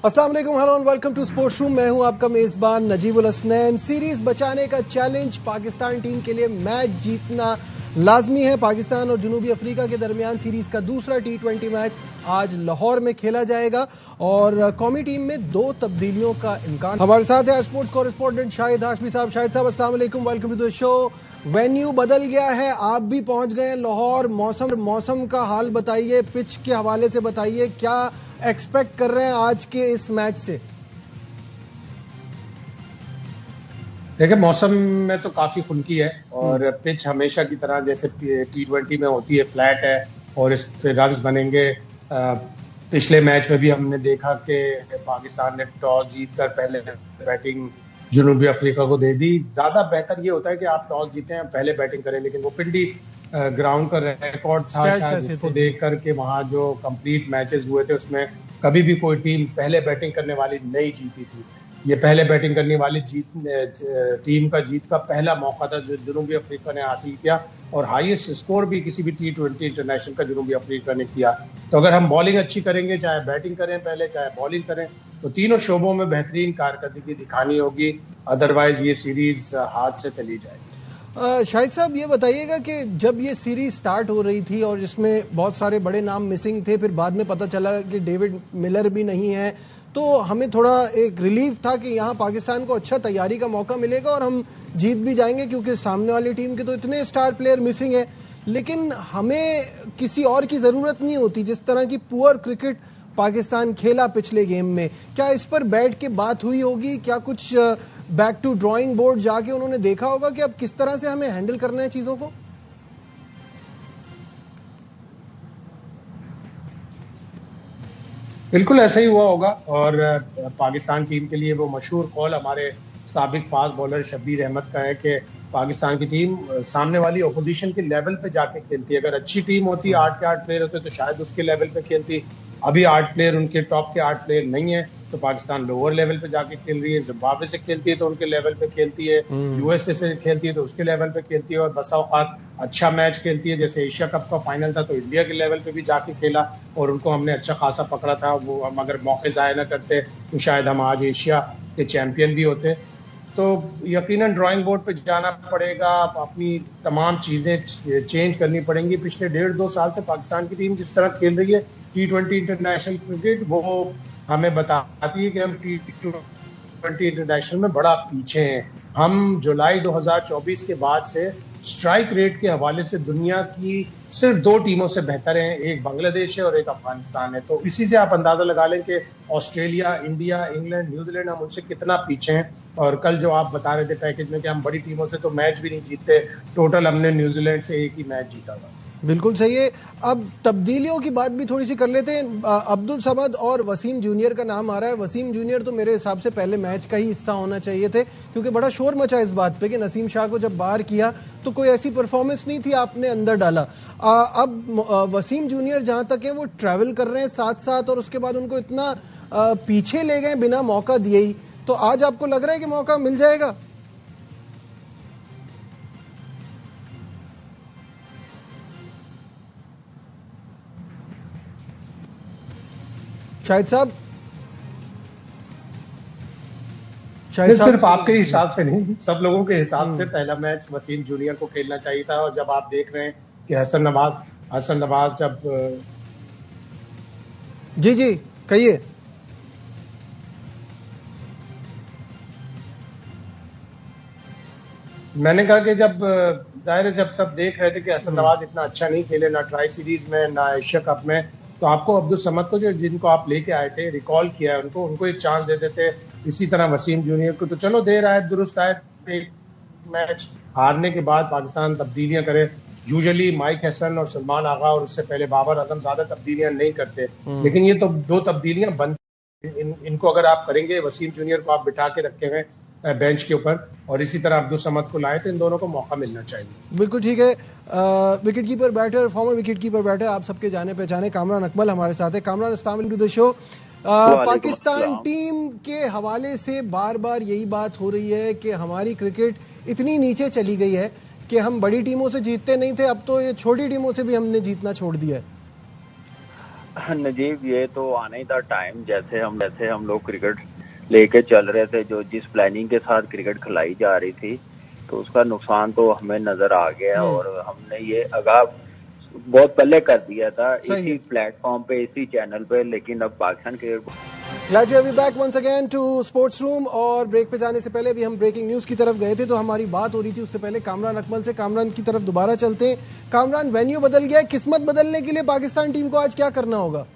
अस्सलाम वालेकुम, hello and welcome to sports room. मैं हूं आपका मेजबान नजीबुल हसनैन। सीरीज बचाने का चैलेंज पाकिस्तान टीम के लिए मैच जीतना लाजमी है। पाकिस्तान और जनूबी अफ्रीका के दरमियान सीरीज का दूसरा T20 मैच आज लाहौर में खेला जाएगा और कौमी टीम में 2 तब्दीलियों का इम्कान। हमारे साथ है स्पोर्ट्स कॉरेस्पॉन्डेंट शाहिद हाशमी साहब। शाहिद साहब, अस्सलाम वालेकुम, welcome to the show. Venue बदल गया है, आप भी पहुंच गए हैं लाहौर। मौसम का हाल बताइए, पिच के हवाले से बताइए, क्या एक्सपेक्ट कर रहे हैं आज के इस मैच से? देखिए, मौसम में तो काफी खुनकी है और पिच हमेशा की तरह जैसे T20 में होती है, फ्लैट है और इससे रन्स बनेंगे। पिछले मैच में भी हमने देखा कि पाकिस्तान ने टॉस जीतकर पहले बैटिंग जनूबी अफ्रीका को दे दी। ज्यादा बेहतर ये होता है कि आप टॉस जीते हैं, पहले बैटिंग करें, लेकिन वो पिंडी ग्राउंड का रिकॉर्ड था शायद, उसको देख करके वहां जो कंप्लीट मैचेस हुए थे उसमें कभी भी कोई टीम पहले बैटिंग करने वाली नहीं जीती थी। ये पहले बैटिंग करने वाली टीम का जीत का पहला मौका था जो जनूबी अफ्रीका ने हासिल किया और हाईएस्ट स्कोर भी किसी भी T20 इंटरनेशनल का जनूबी अफ्रीका ने किया। तो अगर हम बॉलिंग अच्छी करेंगे, चाहे बैटिंग करें पहले चाहे बॉलिंग करें, तो तीनों शोबों में बेहतरीन कारकर्दगी दिखानी होगी, अदरवाइज ये सीरीज हाथ से चली जाएगी। शाहिद साहब, ये बताइएगा कि जब ये सीरीज स्टार्ट हो रही थी और जिसमें बहुत सारे बड़े नाम मिसिंग थे, फिर बाद में पता चला कि डेविड मिलर भी नहीं है, तो हमें थोड़ा एक रिलीफ था कि यहाँ पाकिस्तान को अच्छा तैयारी का मौका मिलेगा और हम जीत भी जाएंगे, क्योंकि सामने वाली टीम के तो इतने स्टार प्लेयर मिसिंग है। लेकिन हमें किसी और की ज़रूरत नहीं होती, जिस तरह की पुअर क्रिकेट पाकिस्तान खेला पिछले गेम में। क्या इस पर बैठ के बात हुई होगी? क्या कुछ बैक टू ड्राइंग बोर्ड जाके उन्होंने देखा होगा कि अब किस तरह से हमें हैंडल करना है चीज़ों को? बिल्कुल ऐसा ही हुआ होगा और पाकिस्तान टीम के लिए वो मशहूर कॉल हमारे साबिक फास्ट बॉलर शब्बीर अहमद का है कि पाकिस्तान की टीम सामने वाली ऑपोजिशन के लेवल पे जाके खेलती है। अगर अच्छी टीम होती, 8 के 8 प्लेयर होते, तो शायद उसके लेवल पे खेलती। अभी 8 प्लेयर, उनके टॉप के 8 प्लेयर नहीं है, तो पाकिस्तान लोअर लेवल पे जाके खेल रही है। जिम्बाब्वे से खेलती है तो उनके लेवल पे खेलती है, यूएसए से खेलती है तो उसके लेवल पे खेलती है और बसा औकात अच्छा मैच खेलती है। जैसे एशिया कप का फाइनल था तो इंडिया के लेवल पे भी जाके खेला और उनको हमने अच्छा खासा पकड़ा था। वो हम अगर मौके ज़ाया न करते तो शायद हम आज एशिया के चैंपियन भी होते। तो यकीनन ड्राइंग बोर्ड पे जाना पड़ेगा, अपनी तमाम चीज़ें चेंज करनी पड़ेंगी। पिछले 1.5-2 साल से पाकिस्तान की टीम जिस तरह खेल रही है T20 इंटरनेशनल क्रिकेट, वो हमें बताती है कि हम T20 इंटरनेशनल में बड़ा पीछे हैं। हम जुलाई 2024 के बाद से स्ट्राइक रेट के हवाले से दुनिया की सिर्फ 2 टीमों से बेहतर हैं, एक बांग्लादेश है और एक अफगानिस्तान है। तो इसी से आप अंदाजा लगा लें कि ऑस्ट्रेलिया, इंडिया, इंग्लैंड, न्यूजीलैंड हम उनसे कितना पीछे हैं। और कल जो आप बता रहे थे पैकेज में कि हम बड़ी टीमों से तो मैच भी नहीं जीतते, टोटल हमने न्यूजीलैंड से एक ही मैच जीता था। बिल्कुल सही है। अब तब्दीलियों की बात भी थोड़ी सी कर लेते हैं। अब्दुल समद और वसीम जूनियर का नाम आ रहा है। वसीम जूनियर तो मेरे हिसाब से पहले मैच का ही हिस्सा होना चाहिए थे, क्योंकि बड़ा शोर मचा इस बात पे कि नसीम शाह को जब बाहर किया तो कोई ऐसी परफॉर्मेंस नहीं थी, आपने अंदर डाला। अब वसीम जूनियर जहां तक है वो ट्रैवल कर रहे हैं साथ साथ, और उसके बाद उनको इतना पीछे ले गए बिना मौका दिए ही। तो आज आपको लग रहा है कि मौका मिल जाएगा? शाहिद साहब, सिर्फ आपके हिसाब से नहीं, सब लोगों के हिसाब से पहला मैच वसीम जूनियर को खेलना चाहिए था। और जब आप देख रहे हैं कि हसन नवाज जब जी कहिए। मैंने कहा कि जब जाहिर है जब सब देख रहे थे कि हसन नवाज इतना अच्छा नहीं खेले, ना ट्राई सीरीज में ना एशिया कप में, तो आपको अब्दुल समद को जिनको आप लेके आए थे, रिकॉल किया है उनको एक चांस दे देते। इसी तरह वसीम जूनियर को तो चलो देर आए दुरुस्त आए, एक मैच हारने के बाद पाकिस्तान तब्दीलियां करे। यूजुअली माइक हसन और सलमान आगा और उससे पहले बाबर आजम ज्यादा तब्दीलियां नहीं करते, लेकिन ये तो 2 तब्दीलियां बन इनको अगर आप करेंगे, वसीम जूनियर को आप बिठा के रखे हुए बेंच के ऊपर और इसी तरह अब्दुल समद को लाए, तो इन दोनों को मौका मिलना चाहिए। बिल्कुल ठीक है। Wicketkeeper batter, former wicketkeeper batter, आप सबके जाने पहचाने कामरान अकमल हमारे साथ है। कामरान, अस्सलाम वालेकुम to the show. Pakistan team के हवाले से बार बार यही बात हो रही है कि हमारी क्रिकेट इतनी नीचे चली गई है कि हम बड़ी टीमों से जीतते नहीं थे, अब तो ये छोटी टीमों से भी हमने जीतना छोड़ दिया है। नजीब, ये तो आने ही था टाइम। जैसे हम लोग क्रिकेट लेके चल रहे थे, जो जिस प्लानिंग के साथ क्रिकेट खिलाई जा रही थी, तो उसका नुकसान तो हमें नजर आ गया। और हमने ये आगाह बहुत पहले कर दिया था सही इसी है। प्लेटफॉर्म पे, इसी चैनल पे, लेकिन अब Pakistan cricket. Glad you have you back once again to sports room. और ब्रेक पे जाने से पहले भी हम ब्रेकिंग न्यूज की तरफ गए थे, तो हमारी बात हो रही थी उससे पहले कामरान अकमल से। कामरान की तरफ दोबारा चलते हैं। कामरान, वेन्यू बदल गया है, किस्मत बदलने के लिए पाकिस्तान टीम को आज क्या करना होगा?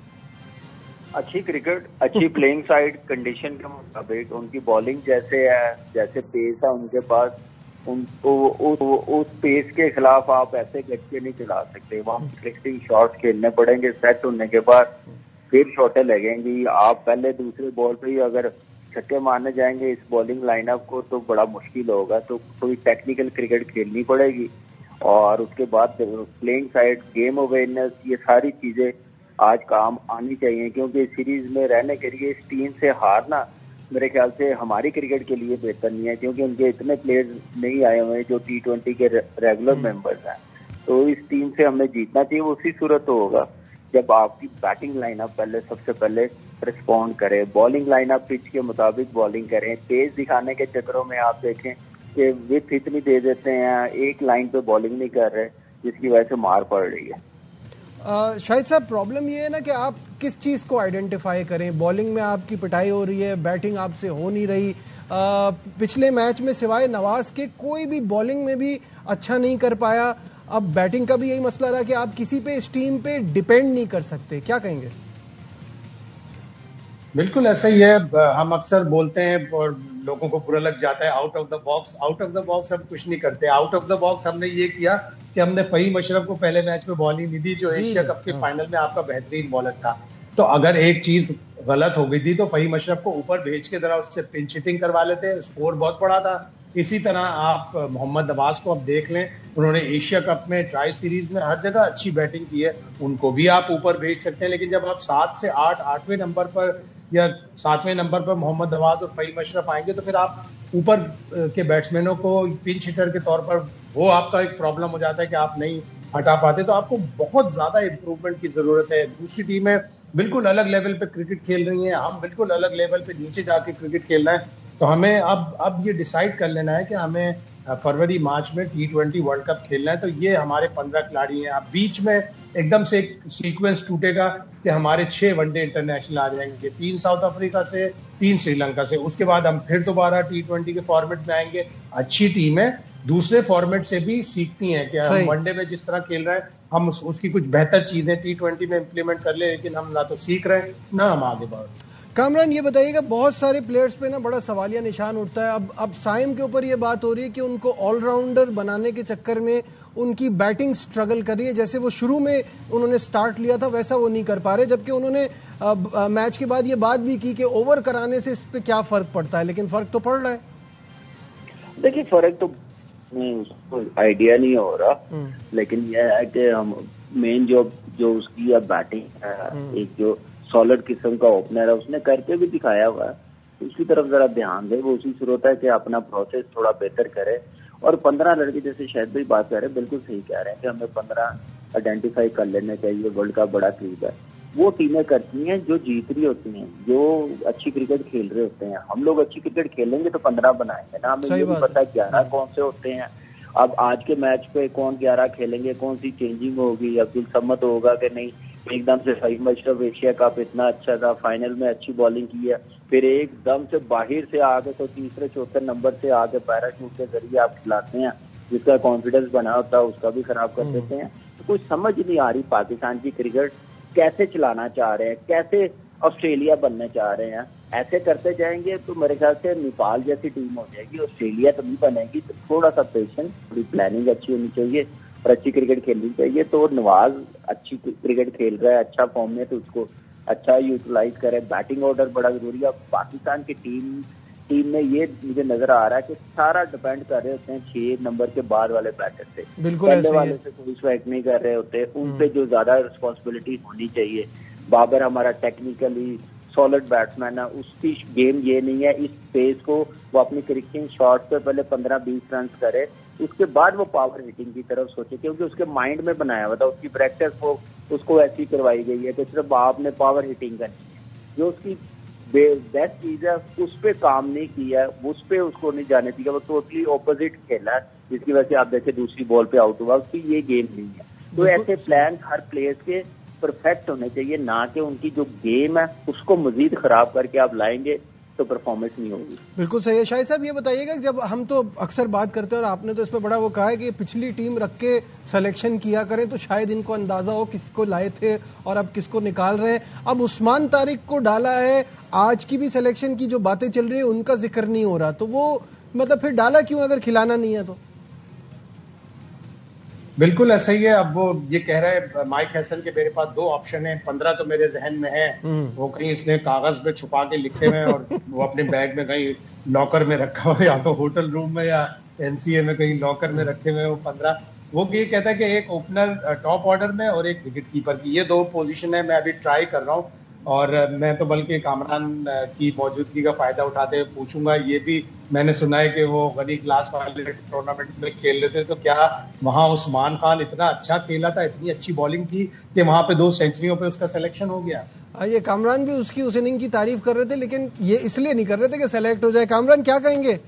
अच्छी क्रिकेट, अच्छी प्लेइंग साइड, कंडीशन के मुताबिक उनकी बॉलिंग जैसे है, जैसे पेस है उनके पास, उनको उस पेस के खिलाफ आप ऐसे गटके नहीं चला सकते। वहाँ फिक्सिंग शॉट्स खेलने पड़ेंगे। सेट होने के बाद फिर शॉटें लगेंगी। आप पहले दूसरे बॉल पे ही अगर छक्के मारने जाएंगे इस बॉलिंग लाइनअप को, तो बड़ा मुश्किल होगा। तो थोड़ी टेक्निकल क्रिकेट खेलनी पड़ेगी। और उसके बाद प्लेइंग साइड, गेम अवेयरनेस, ये सारी चीजें आज काम आनी चाहिए। क्योंकि सीरीज में रहने के लिए इस टीम से हारना मेरे ख्याल से हमारी क्रिकेट के लिए बेहतर नहीं है, क्योंकि उनके इतने प्लेयर्स नहीं आए हुए हैं जो T20 के रेगुलर मेंबर्स हैं। तो इस टीम से हमें जीतना चाहिए। वो उसी सूरत होगा जब आपकी बैटिंग लाइनअप पहले सबसे पहले रिस्पॉन्ड करे, बॉलिंग लाइनअप पिच के मुताबिक बॉलिंग करें। तेज दिखाने के चक्करों में आप देखें कि विथ इतनी दे देते हैं, एक लाइन पे बॉलिंग नहीं कर रहे, जिसकी वजह से मार पड़ रही है। शाहिद साहब, प्रॉब्लम ये है ना कि आप किस चीज़ को आइडेंटिफाई करें। बॉलिंग में आपकी पिटाई हो रही है, बैटिंग आपसे हो नहीं रही। पिछले मैच में सिवाय नवाज के कोई भी बॉलिंग में भी अच्छा नहीं कर पाया। अब बैटिंग का भी यही मसला रहा कि आप किसी पे इस टीम पे डिपेंड नहीं कर सकते। क्या कहेंगे? बिल्कुल ऐसा ही है। हम अक्सर बोलते हैं और लोगों को बुरा लग जाता है, out of the box. Out of the box हम कुछ नहीं करते। आउट ऑफ द बॉक्स हमने ये किया कि हमने फहीम अशरफ को पहले मैच में बॉलिंग नहीं दी, जो जी एशिया जी, कप के हाँ। फाइनल में आपका बेहतरीन बॉलर था। तो अगर एक चीज गलत हो गई थी तो फहीम अशरफ को ऊपर भेज के जरा उससे पिंच हिटिंग करवा लेते, स्कोर बहुत बड़ा था। इसी तरह आप मोहम्मद अब्बास को अब देख लें, उन्होंने एशिया कप में, ट्राई सीरीज में, हर जगह अच्छी बैटिंग की है। उनको भी आप ऊपर भेज सकते हैं। लेकिन जब आप 7 से 8, 8वें नंबर पर या 7वें नंबर पर मोहम्मद नवाज और फहीम अशरफ आएंगे, तो फिर आप ऊपर के बैट्समैनों को पिंच हिटर के तौर पर, वो आपका एक प्रॉब्लम हो जाता है कि आप नहीं हटा पाते। तो आपको बहुत ज्यादा इंप्रूवमेंट की जरूरत है। दूसरी टीमें बिल्कुल अलग लेवल पे क्रिकेट खेल रही हैं, हम बिल्कुल अलग लेवल पे नीचे जाके क्रिकेट खेलना है। तो हमें अब ये डिसाइड कर लेना है कि हमें फरवरी मार्च में T20 वर्ल्ड कप खेलना है। तो ये हमारे 15 खिलाड़ी हैं। अब बीच में एकदम से एक सीक्वेंस टूटेगा कि हमारे 6 वनडे इंटरनेशनल आ जाएंगे, 3 साउथ अफ्रीका से, 3 श्रीलंका से। उसके बाद हम फिर दोबारा T20 के फॉर्मेट में आएंगे। अच्छी टीम है, दूसरे फॉर्मेट से भी सीखती हैं कि हम वनडे में जिस तरह खेल रहे हैं, हम उसकी कुछ बेहतर चीजें T20 में इंप्लीमेंट कर ले। लेकिन हम ना तो सीख रहे हैं, ना हम आगे बढ़ रहे हैं। कामरान, ये बताइएगा, बहुत सारे प्लेयर्स पे ना बड़ा सवालिया निशान उठता है। अब साइम के ऊपर ये बात हो रही है कि उनको ऑलराउंडर बनाने के चक्कर में उनकी बैटिंग स्ट्रगल कर रही है। जैसे वो शुरू में उन्होंने स्टार्ट लिया था वैसा वो नहीं कर पा रहे, जबकि उन्होंने मैच के बाद ये बात भी की कि ओवर कराने से इस पे क्या फर्क पड़ता है। लेकिन फर्क तो पड़ रहा है। देखिए, फर्क तो आइडिया नहीं हो रहा, लेकिन यह है कि हम मेन जो उसकी अब बैटिंग है, एक जो सॉलिड किस्म का ओपनर है, उसने करके भी दिखाया हुआ है। उसकी तरफ जरा ध्यान दे। वो उसी जरूरत है कि अपना प्रोसेस थोड़ा बेहतर करे। और 15 लड़के, जैसे शायद भाई बात कर रहे हैं, बिल्कुल सही कह रहे हैं कि हमें 15 आइडेंटिफाई कर लेने चाहिए। वर्ल्ड कप बड़ा क्रीज है। वो टीमें करती हैं जो जीत रही होती हैं, जो अच्छी क्रिकेट खेल रहे होते हैं। हम लोग अच्छी क्रिकेट खेलेंगे तो 15 बनाएंगे ना। हमें ये भी पता है 11 कौन से होते हैं। अब आज के मैच पे कौन 11 खेलेंगे, कौन सी चेंजिंग होगी, अब्दुल समद होगा कि नहीं। एकदम से फहीम अशरफ एशिया कप इतना अच्छा था, फाइनल में अच्छी बॉलिंग की है, फिर एकदम से बाहर से आके तो तीसरे चौथे नंबर से आके पैराशूट के जरिए आप खिलाते हैं, जिसका कॉन्फिडेंस बना होता है उसका भी खराब कर देते हैं। तो कुछ समझ नहीं आ रही पाकिस्तान की क्रिकेट कैसे चलाना चाह रहे हैं, कैसे ऑस्ट्रेलिया बनने चाह रहे हैं। ऐसे करते जाएंगे तो मेरे ख्याल से नेपाल जैसी टीम हो जाएगी, ऑस्ट्रेलिया तो नहीं बनेगी। तो थोड़ा सा पेशेंस, थोड़ी प्लानिंग अच्छी होनी चाहिए और अच्छी क्रिकेट खेलनी चाहिए। तो नवाज अच्छी क्रिकेट खेल रहा है, अच्छा फॉर्म में, तो उसको अच्छा यूटिलाइज करे। बैटिंग ऑर्डर बड़ा जरूरी है। पाकिस्तान की टीम में ये मुझे नजर आ रहा है कि सारा डिपेंड कर रहे होते हैं 6 नंबर के बाद वाले बैटर से। पहले वाले से कोई स्ट्राइक नहीं कर रहे होते। उन पे जो ज्यादा रिस्पॉन्सिबिलिटी होनी चाहिए। बाबर हमारा टेक्निकली सॉलिड बैट्समैन है, उसकी गेम ये नहीं है इस पेस को वो अपनी क्रिकेटिंग शॉट पे पहले 15-20 रन करे, उसके बाद वो पावर हिटिंग की तरफ सोचे, क्योंकि उसके माइंड में बनाया हुआ था, उसकी प्रैक्टिस वो उसको ऐसी करवाई गई है कि सिर्फ आपने पावर हिटिंग करनी है। जो उसकी बेस्ट चीज है उस पर काम नहीं किया, उस पर उसको नहीं जाने दिया, वो टोटली ऑपोजिट खेला है, जिसकी वजह से आप देखे दूसरी बॉल पे आउट हुआ। उसकी ये गेम नहीं है। तो ऐसे प्लान हर प्लेयर्स के परफेक्ट होने चाहिए, ना कि उनकी जो गेम है उसको मजीद खराब करके आप लाएंगे तो परफॉर्मेंस नहीं होगी। बिल्कुल सही है। शाहिद साहब ये बताइएगा, जब हम तो अक्सर बात करते हैं और आपने तो इस पर बड़ा वो कहा है कि पिछली टीम रख के सिलेक्शन किया करें तो शायद इनको अंदाजा हो किसको लाए थे और अब किसको निकाल रहे हैं। अब उस्मान तारिक को डाला है, आज की भी सिलेक्शन की जो बातें चल रही है उनका जिक्र नहीं हो रहा, तो वो मतलब फिर डाला क्यों अगर खिलाना नहीं है तो? बिल्कुल ऐसा ही है। अब वो ये कह रहा है माइक हैसन के मेरे पास 2 ऑप्शन है, 15 तो मेरे जहन में है, वो कहीं इसने कागज पे छुपा के लिखे हुए और वो अपने बैग में कहीं लॉकर में रखा हुआ, या तो होटल रूम में या एनसीए में कहीं लॉकर में रखे हुए वो 15। वो ये कहता है कि एक ओपनर टॉप ऑर्डर में और एक विकेट कीपर की, ये 2 पोजीशन है। मैं अभी ट्राई कर रहा हूँ और मैं तो बल्कि कामरान की मौजूदगी का फायदा उठाते हुए पूछूंगा, ये भी मैंने सुना है कि वो गनी क्लास वाले टूर्नामेंट में खेल रहे थे, तो क्या वहां उस्मान खान इतना अच्छा खेला था, इतनी अच्छी बॉलिंग थी कि वहां पे 2 सेंचुरियों पे उसका सिलेक्शन हो गया? ये कामरान भी उसकी उस इनिंग की तारीफ कर रहे थे, लेकिन ये इसलिए नहीं कर रहे थे कि सेलेक्ट हो जाए। कामरान क्या कहेंगे?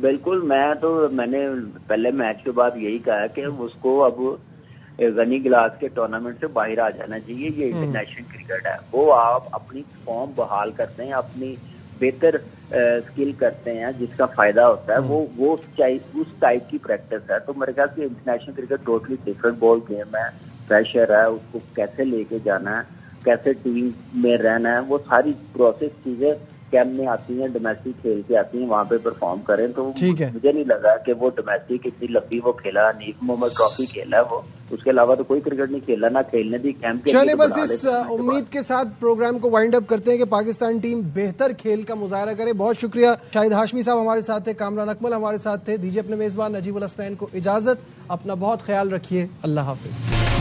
बिल्कुल, मैंने पहले मैच के बाद यही कहा कि उसको अब गनी गिलास के टूर्नामेंट से बाहर आ जाना चाहिए। ये इंटरनेशनल क्रिकेट है, वो आप अपनी फॉर्म बहाल करते हैं, अपनी बेहतर स्किल करते हैं, जिसका फायदा होता है वो उस टाइप की प्रैक्टिस है। तो मेरे ख्याल से international cricket totally different ball game है, प्रेशर है, उसको कैसे लेके जाना है, कैसे टीम में रहना है, वो सारी प्रोसेस चीजें कैंप में आती हैं, डोमेस्टिक खेल के आती हैं, वहां पे परफॉर्म करें। तो मुझे नहीं लगा कि वो डोमेस्टिक इतनी लंबी वो खेला, नीक मोहम्मद ट्रॉफी खेला वो, उसके अलावा तो कोई क्रिकेट नहीं खेला, ना खेलने दी कैंप के। चलिए बस इस उम्मीद के साथ प्रोग्राम को वाइंड अप करते हैं कि पाकिस्तान टीम बेहतर खेल का मुजाहरा करे। बहुत शुक्रिया। शाहिद हाशमी साहब हमारे साथ थे, कामरान अकमल हमारे साथ थे। दीजिए अपने मेजबान नजीबुल हसनैन को इजाजत। अपना बहुत ख्याल रखिए। अल्लाह हाफिज।